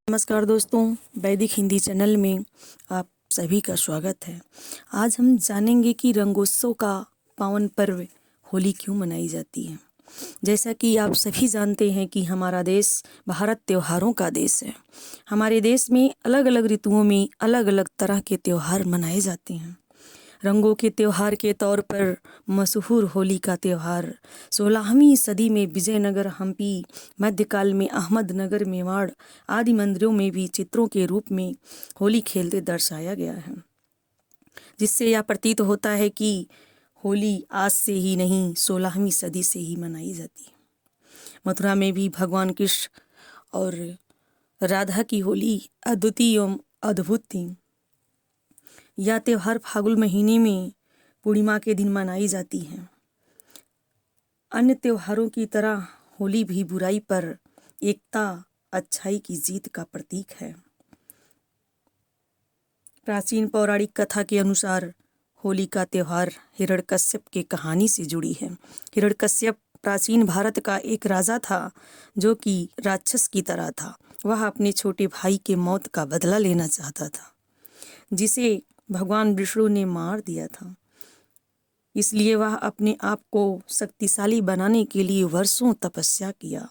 नमस्कार दोस्तों, वैदिक हिंदी चैनल में आप सभी का स्वागत है। आज हम जानेंगे कि रंगोत्सव का पावन पर्व होली क्यों मनाई जाती है। जैसा कि आप सभी जानते हैं कि हमारा देश भारत त्योहारों का देश है। हमारे देश में अलग अलग ऋतुओं में अलग अलग तरह के त्यौहार मनाए जाते हैं। रंगों के त्यौहार के तौर पर मशहूर होली का त्यौहार 16वीं सदी में विजयनगर, हम्पी, मध्यकाल में अहमदनगर, मेवाड़ आदि मंदिरों में भी चित्रों के रूप में होली खेलते दर्शाया गया है, जिससे यह प्रतीत होता है कि होली आज से ही नहीं 16वीं सदी से ही मनाई जाती है। मथुरा में भी भगवान कृष्ण और राधा की होली अद्वितीय एवं अद्भुत थी। यह त्यौहार फाल्गुन महीने में पूर्णिमा के दिन मनाई जाती है। अन्य त्योहारों की तरह होली भी बुराई पर एकता, अच्छाई की जीत का प्रतीक है। प्राचीन पौराणिक कथा के अनुसार होली का त्यौहार हिरण्यकश्यप की कहानी से जुड़ी है। हिरण्यकश्यप प्राचीन भारत का एक राजा था जो कि राक्षस की तरह था। वह अपने छोटे भाई के मौत का बदला लेना चाहता था, जिसे भगवान विष्णु ने मार दिया था। इसलिए वह अपने आप को शक्तिशाली बनाने के लिए वर्षों तपस्या किया।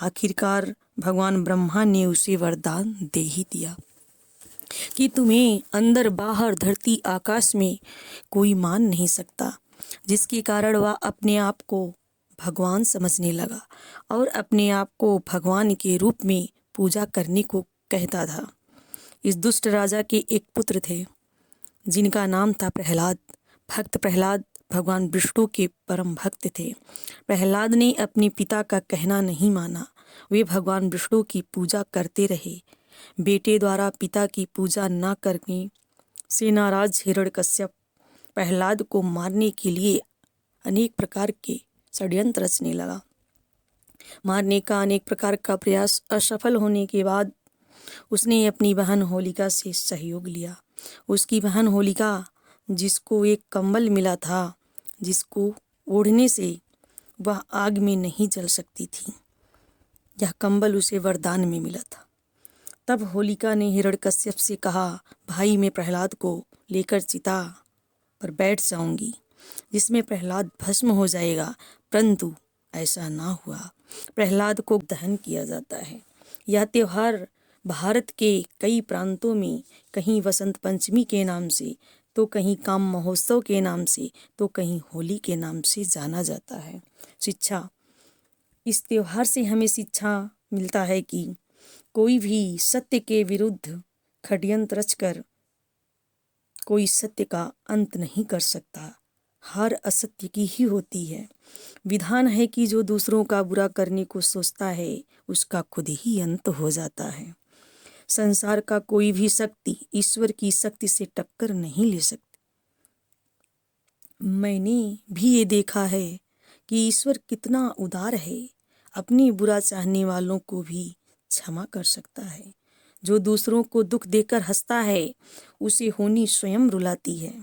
आखिरकार भगवान ब्रह्मा ने उसे वरदान दे ही दिया कि तुम्हें अंदर बाहर धरती आकाश में कोई मान नहीं सकता, जिसके कारण वह अपने आप को भगवान समझने लगा और अपने आप को भगवान के रूप में पूजा करने को कहता था। इस दुष्ट राजा के एक पुत्र थे जिनका नाम था प्रहलाद। भक्त प्रहलाद भगवान विष्णु के परम भक्त थे। प्रहलाद ने अपने पिता का कहना नहीं माना। वे भगवान विष्णु की पूजा करते रहे। बेटे द्वारा पिता की पूजा न करने से नाराज हिरण्यकश्यप प्रहलाद को मारने के लिए अनेक प्रकार के षड्यंत्र रचने लगा। मारने का अनेक प्रकार का प्रयास असफल होने के बाद उसने अपनी बहन होलिका से सहयोग लिया। उसकी बहन होलिका, जिसको एक कंबल मिला था जिसको ओढ़ने से वह आग में नहीं जल सकती थी, यह कंबल उसे वरदान में मिला था। तब होलिका ने हिरण्यकश्यप से कहा, भाई मैं प्रहलाद को लेकर चिता पर बैठ जाऊंगी, जिसमें प्रहलाद भस्म हो जाएगा। परंतु ऐसा ना हुआ। प्रहलाद को दहन किया जाता है। यह त्यौहार भारत के कई प्रांतों में कहीं वसंत पंचमी के नाम से, तो कहीं काम महोत्सव के नाम से, तो कहीं होली के नाम से जाना जाता है। शिक्षा। इस त्यौहार से हमें शिक्षा मिलता है कि कोई भी सत्य के विरुद्ध षड्यंत्र रचकर कोई सत्य का अंत नहीं कर सकता। हार असत्य की ही होती है। विधान है कि जो दूसरों का बुरा करने को सोचता है उसका खुद ही अंत हो जाता है। संसार का कोई भी शक्ति ईश्वर की शक्ति से टक्कर नहीं ले सकती। मैंने भी ये देखा है कि ईश्वर कितना उदार है, अपनी बुरा चाहने वालों को भी क्षमा कर सकता है। जो दूसरों को दुख देकर हंसता है उसे होनी स्वयं रुलाती है।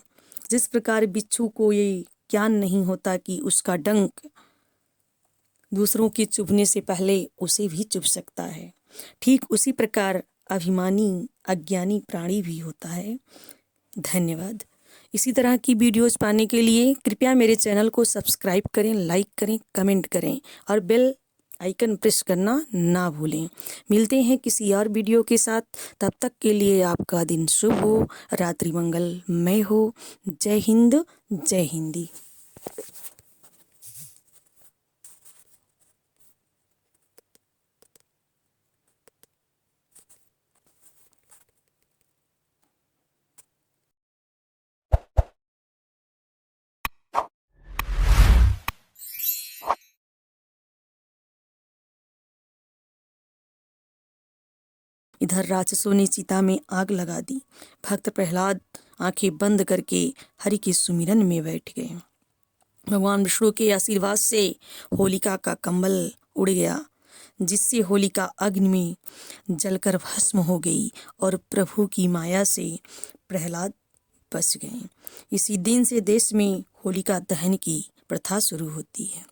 जिस प्रकार बिच्छू को ये ज्ञान नहीं होता कि उसका डंक दूसरों के चुभने से पहले उसे भी चुभ सकता है, ठीक उसी प्रकार अभिमानी अज्ञानी प्राणी भी होता है। धन्यवाद। इसी तरह की वीडियोज पाने के लिए कृपया मेरे चैनल को सब्सक्राइब करें, लाइक करें, कमेंट करें और बेल आइकन प्रेस करना ना भूलें। मिलते हैं किसी और वीडियो के साथ। तब तक के लिए आपका दिन शुभ हो, रात्रि मंगलमय हो। जय हिंद, जय हिंदी। इधर राक्षसों ने चिता में आग लगा दी। भक्त प्रहलाद आंखें बंद करके हरि के सुमिरन में बैठ गए। भगवान विष्णु के आशीर्वाद से होलिका का कंबल उड़ गया, जिससे होलिका अग्नि में जलकर भस्म हो गई और प्रभु की माया से प्रहलाद बच गए। इसी दिन से देश में होलिका दहन की प्रथा शुरू होती है।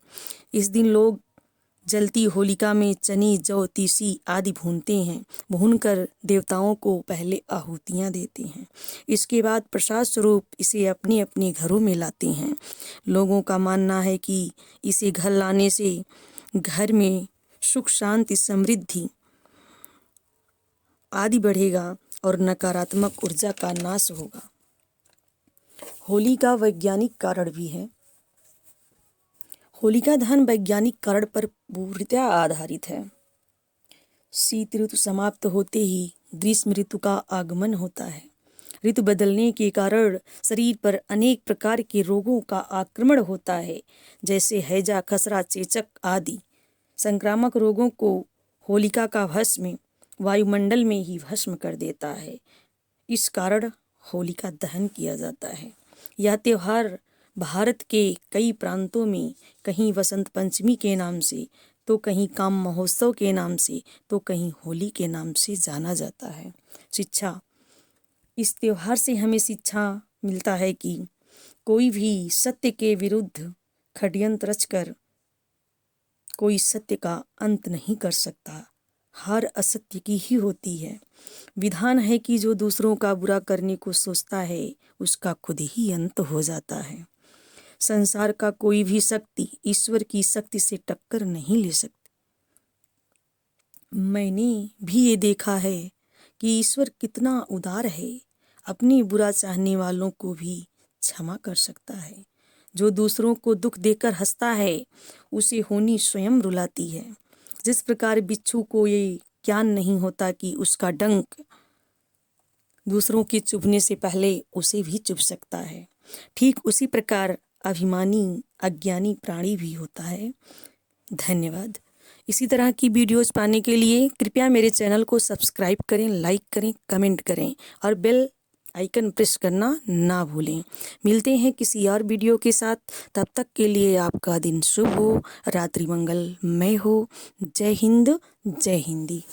इस दिन लोग जलती होलिका में चने, जौ, तीसी आदि भूनते हैं। भूनकर देवताओं को पहले आहुतियाँ देते हैं। इसके बाद प्रसाद स्वरूप इसे अपने अपने घरों में लाते हैं। लोगों का मानना है कि इसे घर लाने से घर में सुख, शांति, समृद्धि आदि बढ़ेगा और नकारात्मक ऊर्जा का नाश होगा। होली का वैज्ञानिक कारण भी है। होलिका दहन वैज्ञानिक कारण पर पूर्णतः आधारित है। शीत ऋतु समाप्त होते ही ग्रीष्म ऋतु का आगमन होता है। ऋतु बदलने के कारण शरीर पर अनेक प्रकार के रोगों का आक्रमण होता है, जैसे हैजा, खसरा, चेचक आदि। संक्रामक रोगों को होलिका का भस्म वायुमंडल में ही भस्म कर देता है। इस कारण होलिका दहन किया जाता है। यह त्यौहार भारत के कई प्रांतों में कहीं वसंत पंचमी के नाम से, तो कहीं काम महोत्सव के नाम से, तो कहीं होली के नाम से जाना जाता है। शिक्षा। इस त्यौहार से हमें शिक्षा मिलता है कि कोई भी सत्य के विरुद्ध षड्यंत्र रचकर कोई सत्य का अंत नहीं कर सकता। हार असत्य की ही होती है। विधान है कि जो दूसरों का बुरा करने को सोचता है उसका खुद ही अंत हो जाता है। संसार का कोई भी शक्ति ईश्वर की शक्ति से टक्कर नहीं ले सकती। मैंने भी ये देखा है कि ईश्वर कितना उदार है, अपनी बुरा चाहने वालों को भी क्षमा कर सकता है। जो दूसरों को दुख देकर हंसता है उसे होनी स्वयं रुलाती है। जिस प्रकार बिच्छू को ये ज्ञान नहीं होता कि उसका डंक दूसरों के चुभने से पहले उसे भी चुभ सकता है, ठीक उसी प्रकार अभिमानी अज्ञानी प्राणी भी होता है। धन्यवाद। इसी तरह की वीडियोज़ पाने के लिए कृपया मेरे चैनल को सब्सक्राइब करें, लाइक करें, कमेंट करें और बेल आइकन प्रेस करना ना भूलें। मिलते हैं किसी और वीडियो के साथ। तब तक के लिए आपका दिन शुभ हो, रात्रि मंगलमय हो। जय हिंद, जय हिंदी।